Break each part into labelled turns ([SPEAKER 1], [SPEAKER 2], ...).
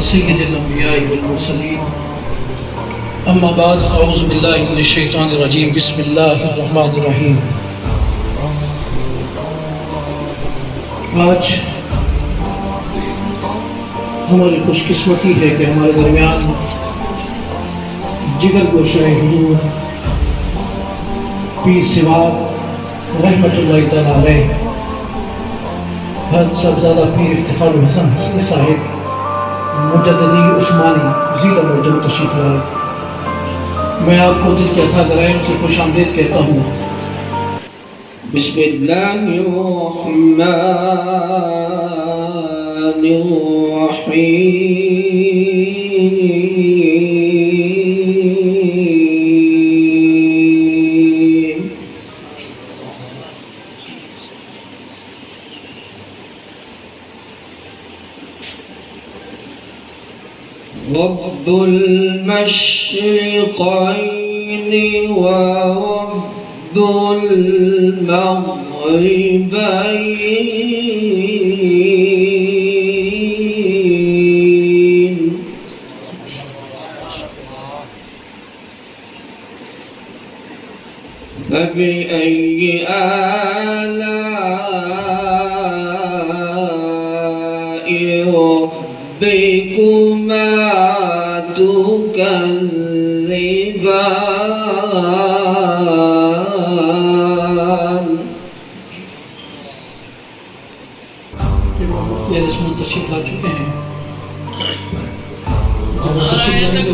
[SPEAKER 1] سید الانبیاء والمرسلین اما بعد اعوذ باللہ من الشیطان الرجیم بسم اللہ الرحمن الرحیم۔ آج ہماری خوش قسمتی ہے کہ ہمارے درمیان جگر گوشہ حضور پیر سواد رحمۃ اللہ تعالیٰ علیہ حضرت صاحبزادہ پیر افتخار الحسن حسنی صاحب مجددی عثمانی زیدہ مرجم تشریف لائے۔ میں آپ کو دل کے عطا گرائم سے خوش آمدید کہتا ہوں۔
[SPEAKER 2] بسم اللہ الرحمن الرحیم۔ رب المشرقین ورب المغربین، فبأي آلاء ربكما تكذبان۔
[SPEAKER 1] یہ رسم تشریف لا چکے ہیں، جب وہ تشریف لانے کے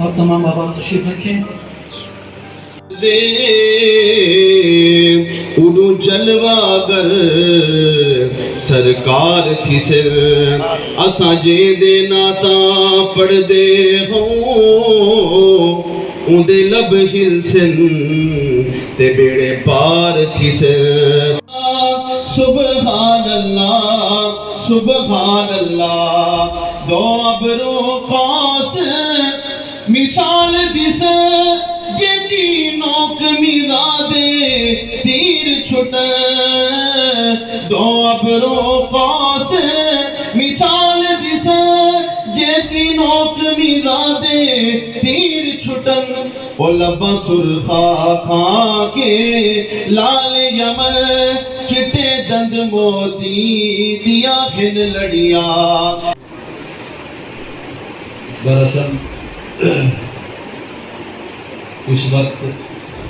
[SPEAKER 1] اور تمام احباب تشریف رکھیں۔
[SPEAKER 3] اڑو جلواگر سرکار تھی سر اساں جے دے ناتا پڑھ دے ہوں اندے لب ہل سن تے بیڑے پار تھی سر۔ سبحان اللہ دو ابرو پاس مثال دس جتی نوک میزادے تیر چھٹ دو ابرو پاس مثال دس جتی نوک میزادے تیر چھٹن وہ لبا سرخا کھا کے لال یمن چٹے دند موتی دیا کھن لڑیا۔
[SPEAKER 1] دراصل اس وقت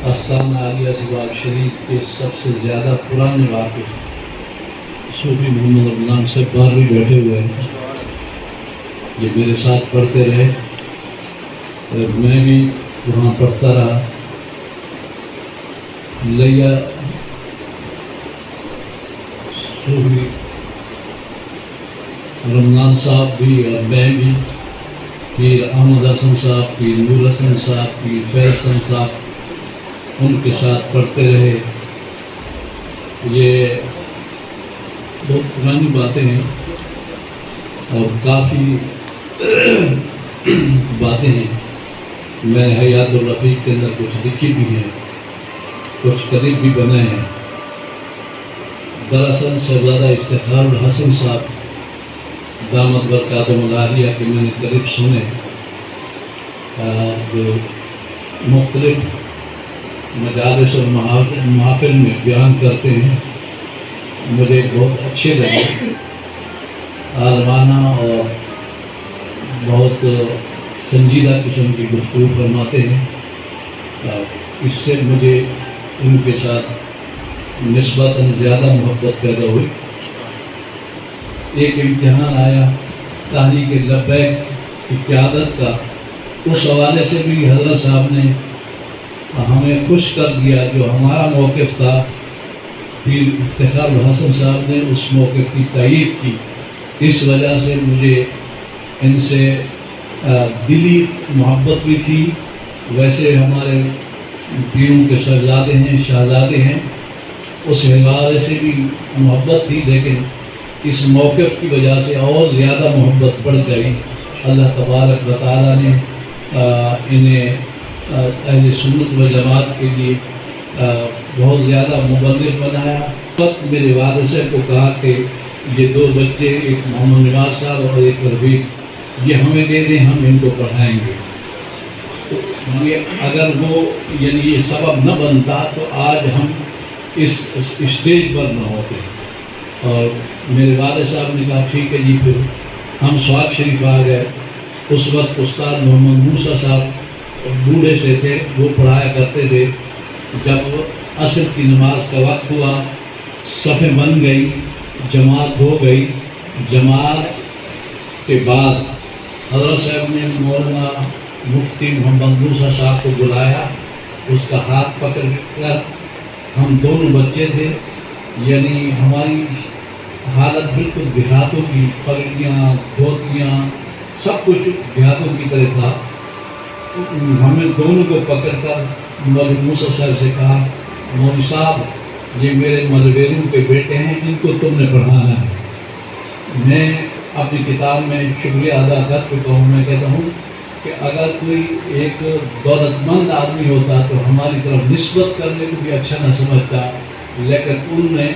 [SPEAKER 1] آستانہ عالیہ سباب شریف کے سب سے زیادہ پرانے واقع صوفی محمد رمضان سے باہر بھی بیٹھے ہوئے ہیں۔ یہ میرے ساتھ پڑھتے رہے اور میں بھی وہاں پڑھتا رہا۔ لیا صوفی رمضان صاحب بھی اور میں بھی، پیر احمد حسن صاحب، پیر نور حسن صاحب، پیر فیض حسن صاحب، ان کے ساتھ پڑھتے رہے۔ یہ بہت پرانی باتیں ہیں اور کافی باتیں ہیں۔ میں نے حیات الرفیق کے اندر کچھ لکھی بھی ہیں، کچھ قریب بھی بنے ہیں۔ دراصل صاحبزادہ افتخار الحسن صاحب دامت برکاتہم العالیہ کے میں نے قریب سنے جو مختلف مجالس اور محافل میں بیان کرتے ہیں مجھے بہت اچھے لگے، عالمانہ اور بہت سنجیدہ قسم کی گفتگو فرماتے ہیں۔ اس سے مجھے ان کے ساتھ نسبتاً زیادہ محبت پیدا ہوئی۔ ایک امتحان آیا تحریک لبیک کی قیادت کا، اس حوالے سے بھی حضرت صاحب نے ہمیں خوش کر دیا۔ جو ہمارا موقف تھا پھر افتخار الحسن صاحب نے اس موقف کی تائید کی۔ اس وجہ سے مجھے ان سے دلی محبت بھی تھی۔ ویسے ہمارے پیروں کے شہزادے ہیں، شہزادے ہیں، اس حوالے سے بھی محبت تھی، لیکن اس موقف کی وجہ سے اور زیادہ محبت بڑھ گئی۔ اللہ تبارک و تعالیٰ نے انہیں اہل سنت و جماعت کے لیے بہت زیادہ مبلغ بنایا۔ وقت میرے والد صاحب کو کہا کہ یہ دو بچے، ایک محمد نواز صاحب اور ایک رفیق، یہ ہمیں دے دیں، ہم ان کو پڑھائیں گے۔ اگر وہ یہ سبب نہ بنتا تو آج ہم اس اسٹیج پر نہ ہوتے۔ اور میرے والد صاحب نے کہا ٹھیک ہے جی، پھر ہم سواد شریف آ گئے۔ اس وقت استاد محمد موسیٰ صاحب بوڑھے سے تھے، وہ پڑھایا کرتے تھے۔ جب عصر کی نماز کا وقت ہوا، صفیں بن گئی، جماعت ہو گئی۔ جماعت کے بعد حضرت صاحب نے مولانا مفتی محمد موسیٰ صاحب کو بلایا، اس کا ہاتھ پکڑ کر، ہم دونوں بچے تھے، یعنی ہماری حالت بالکل دیہاتوں کی، پگڑیاں، دھوتیاں، سب کچھ دیہاتوں کی طرح تھا۔ ہمیں دونوں کو پکڑ کر مولانا موسیٰ صاحب سے کہا مولوی صاحب یہ میرے ملویروں کے بیٹے ہیں، ان کو تم نے پڑھانا ہے۔ میں اپنی کتاب میں شکریہ ادا کر چکا ہوں۔ میں کہتا ہوں کہ اگر کوئی ایک دولت مند آدمی ہوتا تو ہماری طرف نسبت کرنے کو بھی اچھا نہ سمجھتا، لیکن ان نے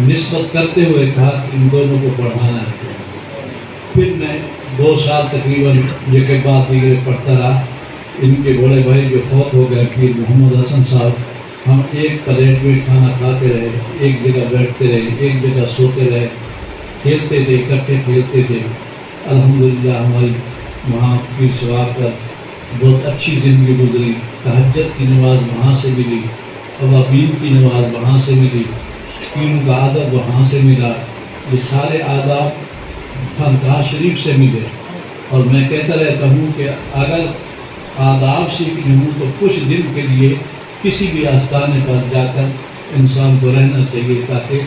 [SPEAKER 1] نسبت کرتے ہوئے کہا کہ ان دونوں کو پڑھانا ہے۔ پھر میں 2 سال تقریباً یہ کے بعد دیگر پڑھتا رہا۔ ان کے بڑے بھائی جو فوت ہو گئے پھر محمد حسن صاحب، ہم ایک پلیٹ میں کھانا کھاتے رہے، ایک جگہ بیٹھتے رہے، ایک جگہ سوتے رہے، کھیلتے تھے، اکٹھے کھیلتے تھے۔ الحمدللہ ہماری وہاں پیر ثواب کا بہت اچھی زندگی گزری۔ تہجد کی نماز وہاں سے ملی، اوابین کی نماز وہاں سے ملی، پیروں کا ادب وہاں سے ملا۔ یہ سارے آداب خانقاہ شریف سے ملے۔ اور میں کہتا رہتا ہوں کہ اگر آداب سیکھنے ہوں تو کچھ دن کے لیے کسی بھی آستانے پر جا کر انسان کو رہنا چاہیے، تاکہ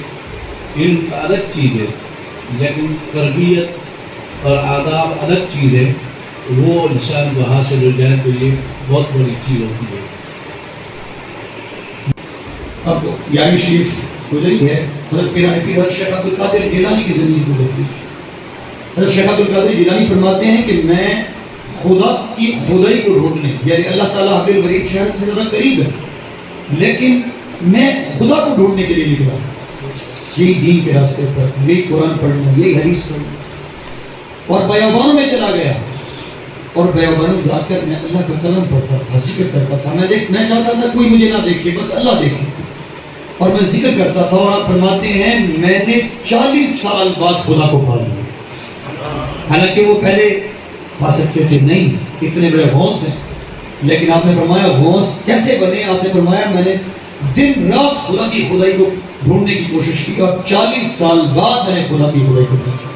[SPEAKER 1] علم الگ چیز ہے لیکن تربیت اور آداب الگ چیز ہے، وہ انسان کو حاصل ہو جائے تو یہ بہت بڑی چیز ہوتی ہے۔
[SPEAKER 4] اب 11ویں شریف گزری ہے، حضرت پیران پیر حضرت شیخ عبد القادر جیلانی کی زندگی گزری۔ حضرت شیخ عبد القادر جیلانی فرماتے ہیں کہ میں خدا کی خدائی کو ڈھونڈنے، یعنی اللہ تعالیٰ حبل الورید شہر سے زیادہ قریب ہے، لیکن میں خدا کو ڈھونڈنے کے لیے نکلا، یہی دین کے راستے پر، یہی قرآن پڑھنا، یہی حدیث پڑھنا، اور بیابانوں میں چلا گیا، اور بیابانوں جا کر میں اللہ کا کلام پڑھتا تھا، ذکر کرتا تھا۔ میں چاہتا تھا کوئی مجھے نہ دیکھے، بس اللہ دیکھے، اور میں ذکر کرتا تھا۔ اور آپ فرماتے ہیں میں نے 40 سال بعد خدا کو پا لیا، حالانکہ وہ پہلے پا سکتے تھے نہیں، اتنے بڑے غوث ہیں، لیکن آپ نے فرمایا غوث کیسے بنے؟ آپ نے فرمایا میں نے دن رات خدا کی خدائی کو ڈھونڈنے کی کوشش کی، اور 40 سال بعد میں نے خدا کی خدائی کو دیکھا۔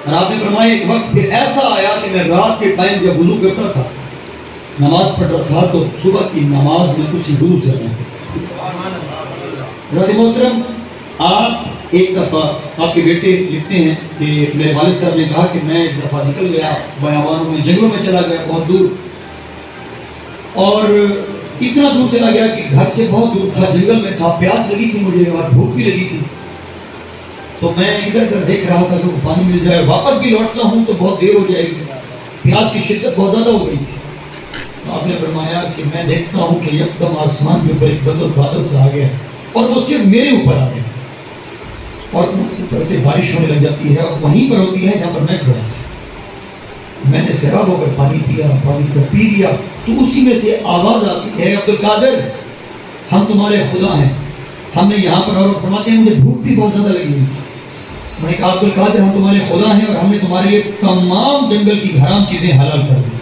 [SPEAKER 4] اور آپ نے فرمایا ایک وقت پھر ایسا آیا کہ میں رات کے ٹائم جب وضو کرتا تھا، نماز پڑھ رہا تھا، تو صبح کی نماز میں کسی وضو سے نہیں۔ محترم، آپ ایک دفعہ آپ کے بیٹے لکھتے ہیں کہ میرے والد صاحب نے کہا کہ میں ایک دفعہ نکل گیا بیابانوں میں، جنگلوں میں چلا گیا بہت دور، اور اتنا دور چلا گیا کہ گھر سے بہت دور تھا، جنگل میں تھا، پیاس لگی تھی مجھے اور بھوک بھی لگی تھی، تو میں ادھر ادھر دیکھ رہا تھا کہ پانی مل جائے، واپس بھی لوٹتا ہوں تو بہت دیر ہو جائے گی، پیاس کی شدت بہت زیادہ ہو گئی تھی۔ تو آپ نے فرمایا کہ میں دیکھتا ہوں کہ یکدم آسمان کے اوپر ایک بادل سا آ گیا، اور وہ صرف میرے اوپر آ گیا، اور اوپر سے بارش ہونے لگ جاتی ہے، اور وہیں پر ہوتی ہے جہاں پر میں کھڑا ہوں۔ میں نے سیراب ہو کر پانی پیا، پانی کو پی لیا، تو اسی میں سے آواز آتی ہے عبد القادر ہم تمہارے خدا ہیں. ہم نے یہاں پر اور فرماتے ہیں مجھے بھوک بھی بہت زیادہ لگی ہوئی. میں نے کہا عبد القادر ہم تمہارے خدا ہیں اور ہم نے تمہارے لیے تمام جنگل کی حرام چیزیں حلال کر دی.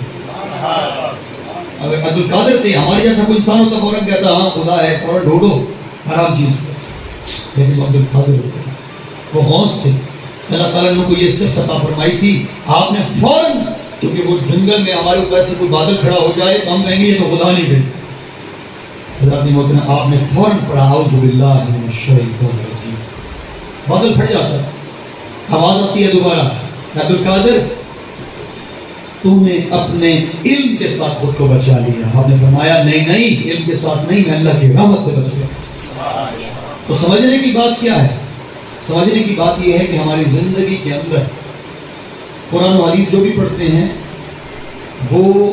[SPEAKER 4] اگر عبد القادر تھے ہمارے جیسا کوئی انسان ہوتا فوراً کہتا ہاں خدا ہے، فوراً ڈھونڈو حرام چیز کو. لیکن عبد القادر ہوتے وہ غوث تھے. اللہ تعالیٰ نے کو یہ صفت عطا فرمائی تھی. آپ نے فوراً، کیونکہ وہ جنگل میں ہمارے اوپر سے کوئی بادل کھڑا ہو جائے تو ہم کہیں گے یہ تو خدا نہیں بھیجا. حضرت محترم آپ نے فوراً پڑھا اعوذ باللہ من الشیطان الرجیم. بادل پھٹ جاتا ہے، آواز آتی ہے دوبارہ عبد القادر تم نے اپنے علم کے ساتھ خود کو بچا لیا. آپ نے فرمایا نہیں نہیں، علم کے ساتھ نہیں، میں اللہ کی رحمت سے بچ گیا. تو سمجھنے کی بات کیا ہے؟ سمجھنے کی بات یہ ہے کہ ہماری زندگی کے اندر قرآن و حدیث جو بھی پڑھتے ہیں وہ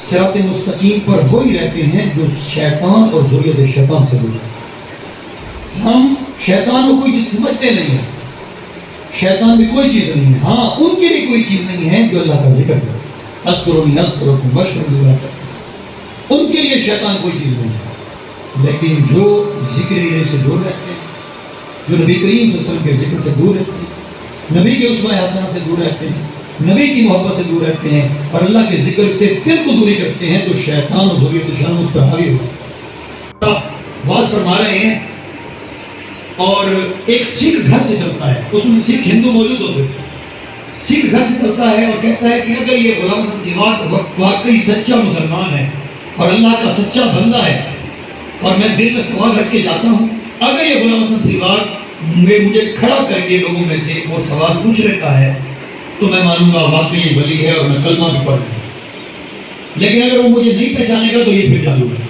[SPEAKER 4] صراط مستقیم پر وہی رہتے ہیں جو شیطان اور ذریت شیطان سے دور. ہم شیطان کو کوئی چیز سمجھتے نہیں ہیں، شیطان بھی کوئی چیز نہیں ہے. ہاں ان کے لیے کوئی چیز نہیں ہے جو اللہ کا ذکر کرے. اذکرونی اذکرکم واشکروا لی. ان کے لیے شیطان کوئی چیز نہیں ہے. لیکن جو ذکر الہی سے دور رہتے ہیں، جو نبی کریم صلی اللہ علیہ وسلم کے ذکر سے دور رہتے ہیں، نبی کے اسوہ حسنہ سے دور رہتے ہیں، نبی کی محبت سے دور رہتے ہیں اور اللہ کے ذکر سے پھر کو دوری کرتے ہیں، تو شیطان اور ذریت شیطان اس پر حاوی ہوتا ہے. واز فرما رہے ہیں اور ایک سکھ گھر سے چلتا ہے، اس میں سکھ ہندو موجود ہوتے ہیں. سکھ گھر سے چلتا ہے اور کہتا ہے کہ اگر یہ غلام حسن سیواگ واقعی سچا مسلمان ہے اور اللہ کا سچا بندہ ہے اور میں دل میں سوال رکھ کے جاتا ہوں، اگر یہ غلام حسن سیواگ میں مجھے کھڑا کر کے لوگوں میں سے وہ سوال پوچھ لیتا ہے تو میں مانوں گا واقعی یہ ولی ہے اور میں کلمہ بھی پڑھ لوں. لیکن اگر وہ مجھے نہیں پہچانے گا تو یہ پھر ڈالوں گا.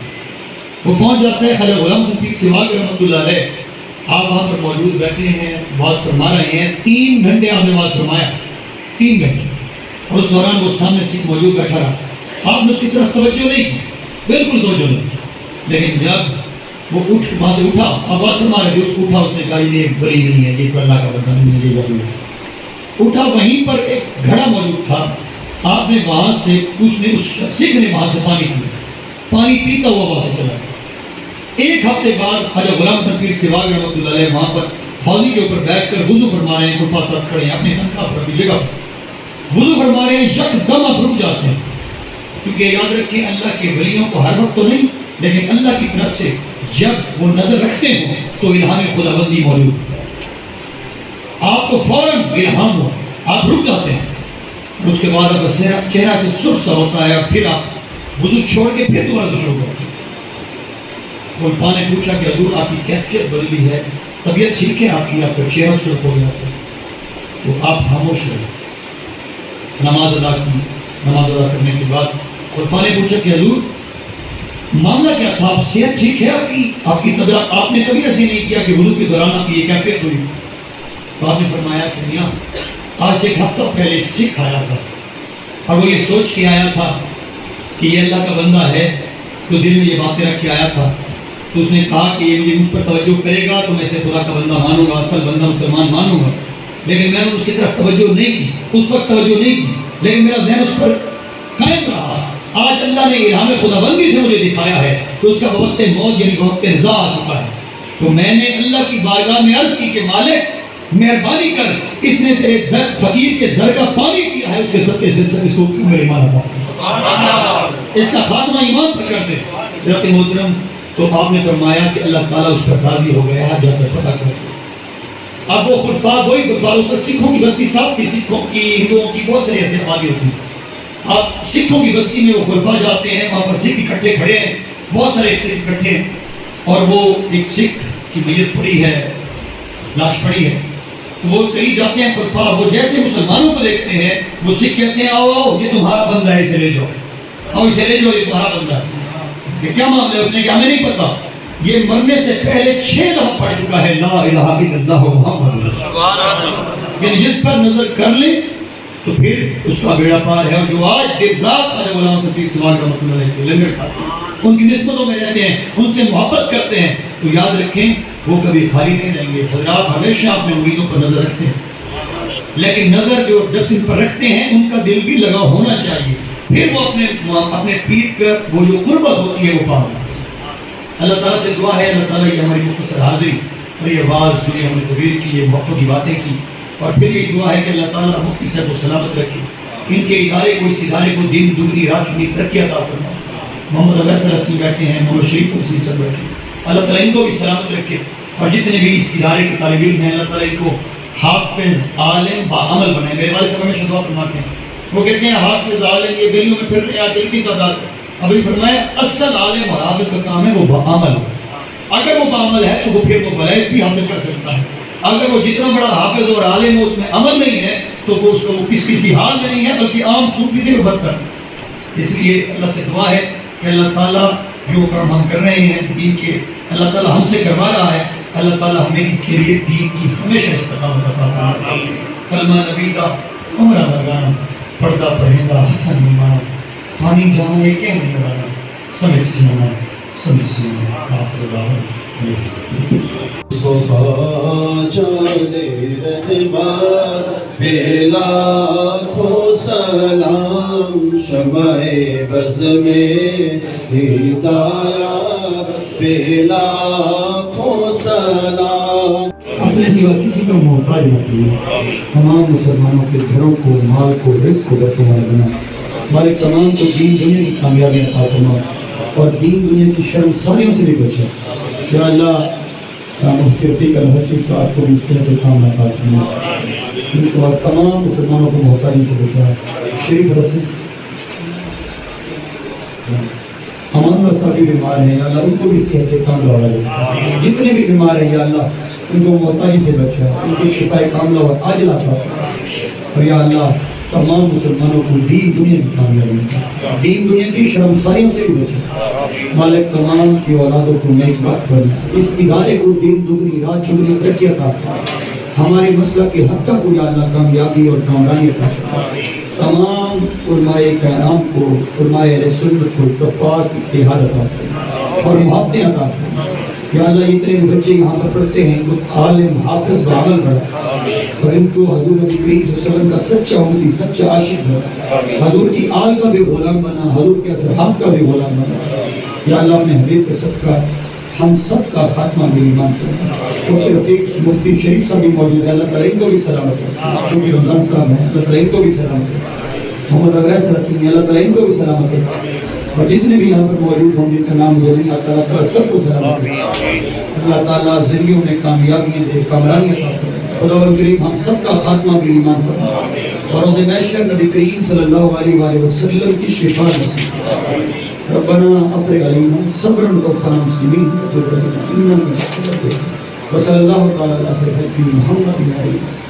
[SPEAKER 4] وہ پہنچ جاتا ہے خواجہ غلام حسن سیواگ رحمۃ اللہ علیہ. آپ وہاں پر موجود بیٹھے ہیں، واز فرما رہے ہیں. 3 گھنٹے آپ نے واز فرمایا، 3 گھنٹے. اور اس دوران وہ سامنے سکھ موجود بیٹھا رہا. آپ نے اس کی طرف توجہ نہیں کی، بالکل توجہ نہیں. لیکن جب وہ اٹھ وہاں سے اٹھا، آواز فرما رہے تھے، اس کو اٹھا، اس نے کہا یہ بری نہیں ہے، یہ اللہ کا بندہ نہیں ہے، یہ ولی ہے. اٹھا، وہیں پر ایک گھڑا موجود تھا. آپ نے وہاں سے اس سکھ نے وہاں سے پانی پیا. پانی پیتا ہوا وہاں سے چلا. 1 ہفتے بعد خواجہ غلام حسن پیر سیواگ رحمۃ اللہ علیہ وہاں پر حوضی کے اوپر بیٹھ کر وضو فرما رہے ہیں. خلفاء صاحب کھڑے ہیں اپنی تنخواہ پر اپنی جگہ وضو فرما رہے ہیں. یکدم آپ رک جاتے ہیں، کیونکہ یاد رکھیں اللہ کے ولیوں کو ہر وقت تو نہیں، لیکن اللہ کی طرف سے جب وہ نظر رکھتے ہوں تو الہام خدا بندی موجود ہے. آپ کو فوراً الہام ہو، آپ رک جاتے ہیں. اس کے بعد آپ کا چہرہ سے سرخ سا ہوتا ہے اور پھر آپ وضو چھوڑ کے پھر دوبارہ شروع کرتے ہیں. خلفاء نے پوچھا کہ حضور آپ کی کیفیت بدلی ہے، طبیعت ٹھیک ہے آپ کی، آپ کا چہرہ سرخ ہو گیا ہے. تو آپ خاموش رہے. نماز ادا کی. نماز ادا کرنے کے بعد خلفاء نے پوچھا کہ حضور معاملہ کیا تھا، آپ صحت ٹھیک ہے آپ کی طبیعت، آپ نے کبھی ایسے نہیں کیا کہ وضو کے دوران آپ کی یہ کیفیت ہوئی؟ تو آپ نے فرمایا کہ میاں آج سے 1 ہفتہ پہلے ایک سکھ آیا تھا اور وہ یہ سوچ کے آیا تھا کہ یہ اللہ کا بندہ ہے، تو دل میں یہ باتیں رکھ کے آیا تھا. تو اس نے کہا کہ یہ مجھے مجھ پر توجہ کرے گا تو میں اسے خدا کا بندہ مانوں گا، اصل بندہ مسلمان مانوں گا. لیکن میں نے اس کی طرف توجہ نہیں کی، اس وقت توجہ نہیں کی، لیکن میرا ذہن اس پر قائم رہا. آج اللہ نے الہام خدا بندی سے مجھے دکھایا ہے تو اس کا وقت موت یعنی وقت رضا آ چکا ہے. تو میں نے اللہ کی بارگاہ میں عرض کی کہ مالک مہربانی کر، اس نے تیرے در فقیر کے در کا پانی پیا ہے، اس کے صدقے سے اس کو کیوں میرے ایمان عطا، اس کا خاتمہ ایمان پر کر دے. حضرت محترم تو آپ نے فرمایا کہ اللہ تعالیٰ اس پر راضی ہو گیا ہے، جا کر پتہ کر. اب وہ خلفاء وہی خلفاء، اس کا سکھوں کی بستی صاحب تھی، سکھوں کی ہندوؤں کی بہت ساری ایسی آبادی ہوتی ہے. اب سکھوں کی بستی میں وہ خلفاء جاتے ہیں، وہاں پر سکھ اکٹھے کھڑے ہیں، بہت سارے سکھ اکٹھے ہیں، اور وہ ایک سکھ کی میت پڑی ہے، لاش پڑی ہے. وہ قریب جاتے ہیں خلفاء، وہ جیسے مسلمانوں کو دیکھتے ہیں وہ سکھ کہتے ہیں آؤ آؤ یہ تمہارا بندہ ہے، اسے لے جاؤ، آؤ اسے لے جاؤ، یہ تمہارا بندہ ہے. کہ کیا معاملہ ہے؟ اس نے کہا ہمیں نہیں پتا، یہ مرنے سے پہلے 6 دفعہ پڑھ چکا ہے لا الہ الا اللہ محمد رسول اللہ. یعنی جس پر نظر کر لیں تو پھر اس کا بیڑا پار ہے. اور جو آج دن رات خواجہ غلام حسن پیر سیواگ رحمۃ اللہ علیہ کے لنگر کھاتے ہیں، ان کی نسبتوں میں رہتے ہیں، ان سے محبت کرتے ہیں، تو یاد رکھیں وہ کبھی خالی نہیں رہیں گے. حضرات ہمیشہ اپنے امیدوں پر نظر رکھتے ہیں، لیکن نظر جو جب سے ان پر رکھتے ہیں ان کا دل بھی لگا ہونا چاہیے، پھر وہ اپنے پیر کا وہ جو قربت ہوتی ہے وہ پانا۔ اللہ تعالیٰ سے دعا ہے، اللہ تعالیٰ یہ ہماری مختصر حاضری اور یہ آواز جو ہم نے تقریر کی، یہ موقع کی باتیں کی، اور پھر یہ دعا ہے کہ اللہ تعالیٰ مفتی صاحب کو سلامت رکھے، ان کے ادارے کو، اس ادارے کو دین دگنی رات چگنی ترقی عطا فرمائے۔ محمد علیہ السلام بیٹھے ہیں، محمد شریف کو سب بیٹھے ہیں، اللہ تعالیٰ ان کو بھی سلامت رکھے، اور جتنے بھی اس ادارے کے طالب علم ہیں اللہ تعالیٰ ان کو حافظ عالم باعمل بنائے۔ میرے والد صاحب ہمیشہ دعا فرماتے ہیں، وہ کہتے ہیں حافظ عالم یہ گلیوں میں پھر رہے آج کی تعداد، ابھی فرمایا اصل عالم اور حافظ کا کام ہے وہ باعمل ہے۔ اگر وہ باعمل ہے تو وہ پھر وہ ولایت بھی حاصل کر سکتا ہے، اگر وہ جتنا بڑا حافظ اور عالم ہو اس میں عمل نہیں ہے تو وہ اس کو کسی حال میں نہیں ہے بلکہ عام صوفی سے بھی بدتر۔ اس لیے اللہ سے دعا ہے کہ اللہ تعالیٰ جو کام ہم کر رہے ہیں دین کے، اللہ تعالیٰ ہم سے کروا رہا ہے، اللہ تعالیٰ ہمیں اس کے لیے دین کی ہمیشہ استقامت عطا فرمائے۔ کلمہ نبی کا عمرہ لگانا، پردہ پڑھیندہ حسن ایمان، خانی جہاں یہ کیا نہیں لگانا، سمجھ سیانا سمجھ سیانا آخر اللہ
[SPEAKER 3] جانے رحمت بے لاکھوں سلام، شمع بز میں ہدایت بے لاکھوں سلام۔
[SPEAKER 4] اپنے سوا کسی کا محتاج نہ کیے، تمام مسلمانوں کے گھروں کو، مال کو، رزق کو بیت المال بنا، مالک تمام کو دین دنیا کی کامیابی عطا فرما اور دین دنیا کی شرم ساریوں سے بھی بچا۔ یا اللہ مفتی رفیق الحسنی صاحب کو بھی صحت و کام عطا فرما، ان کو اور تمام مسلمانوں کو محتاجی سے بچا۔ شریف رسول امان رسا بھی بیمار ہیں، یا اللہ ان کو بھی صحت کام لوا دے، جتنے بھی بیمار ہیں یا اللہ ان کو محتاجی سے بچا، ان کو شفا کاملہ اور عاجلہ عطا فرما، اور یا اللہ تمام مسلمانوں کو دین دنیا کی کامیابی، دین دنیا کی شرمساریوں سے بھی بچا۔ مالک تمام کی اولادوں کو نیک بخت بنا، اس ادارے کو دین دگنی رات چگنی ترقی عطا فرما، ہمارے مسئلہ کے حق تک کو یا اللہ کامیابی اور کامرانی عطا فرما، تمام علماء کرام کو، علماء اہل سنت کو اتفاق اتحاد عطا فرما اور محبتیں عطا فرما۔ یا اللہ اتنے بچے یہاں پر پڑھتے ہیں، ان کو عالم حافظ بعمل بنا اور ان کو حضور نبی کریم صلی اللہ علیہ وسلم کا سچا امتی، سچا عاشق بنا، حضور کی آل کا بھی غلام بنا، حضور کے اصحاب کا بھی غلام بنا۔ یا اللہ اپنے حبیب کے صدقہ ہم سب کا خاتمہ بھی ایمان کرنا۔ مفتی رفیق مفتی شریف صاحب بھی موجود ہیں، اللہ تعالیٰ ان کو بھی سلامت رکھے، چونکہ رمضان صاحب ہیں، اللہ تعالیٰ ان کو بھی سلامت رکھے، محمد اویس رسمی اللہ تعالیٰ ان کو بھی سلامت رکھے، اور جتنے بھی یہاں پر موجود ہوں جن کا نام مجھے نہیں آتا اللہ تعالیٰ سب کو سلامت رکھے۔ اللہ تعالیٰ ذریعوں میں کامیابیاں دے، کامرانی عطا فرمائے، خدا کریم ہم سب کا خاتمہ بھی ایمان کرنا، اور روز محشر نبی کریم صلی اللہ علیہ وآلہ وسلم کی شفاء نصیب فرمائے۔ ربنا افرغ علینا صبرا وتوفنا مسلمین وتب علینا انک انت التواب الرحیم۔ وصلی اللہ تعالی علی خیر خلقہ محمد وعلی آلہ وصحبہ۔